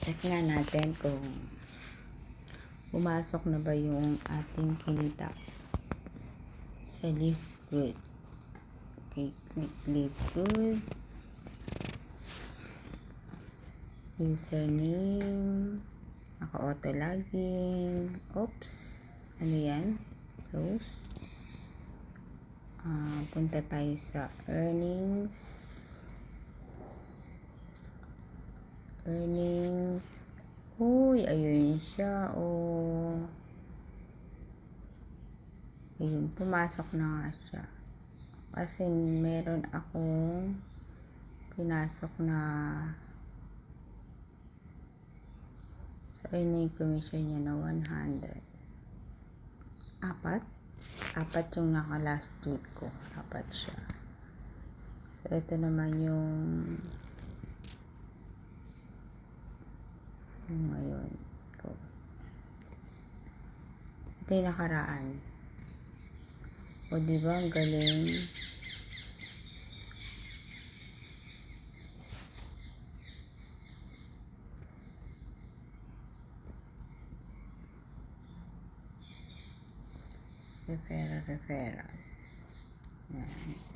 Check nga natin kung pumasok na ba yung ating kinita sa Live Good. Okay, click Live Good. Username. Naka-auto login. Oops. Ano yan? Close. Punta tayo sa earnings. Uy, ayun siya. Oh. Ayun, pumasok na nga siya. Kasi meron akong pinasok na so ayun yung commission niya na 100. Apat yung naka last week ko. Apat siya. So ito naman yung ngayon ko. Ito yung nakaraan. O diba ang galing? Referral. Yan.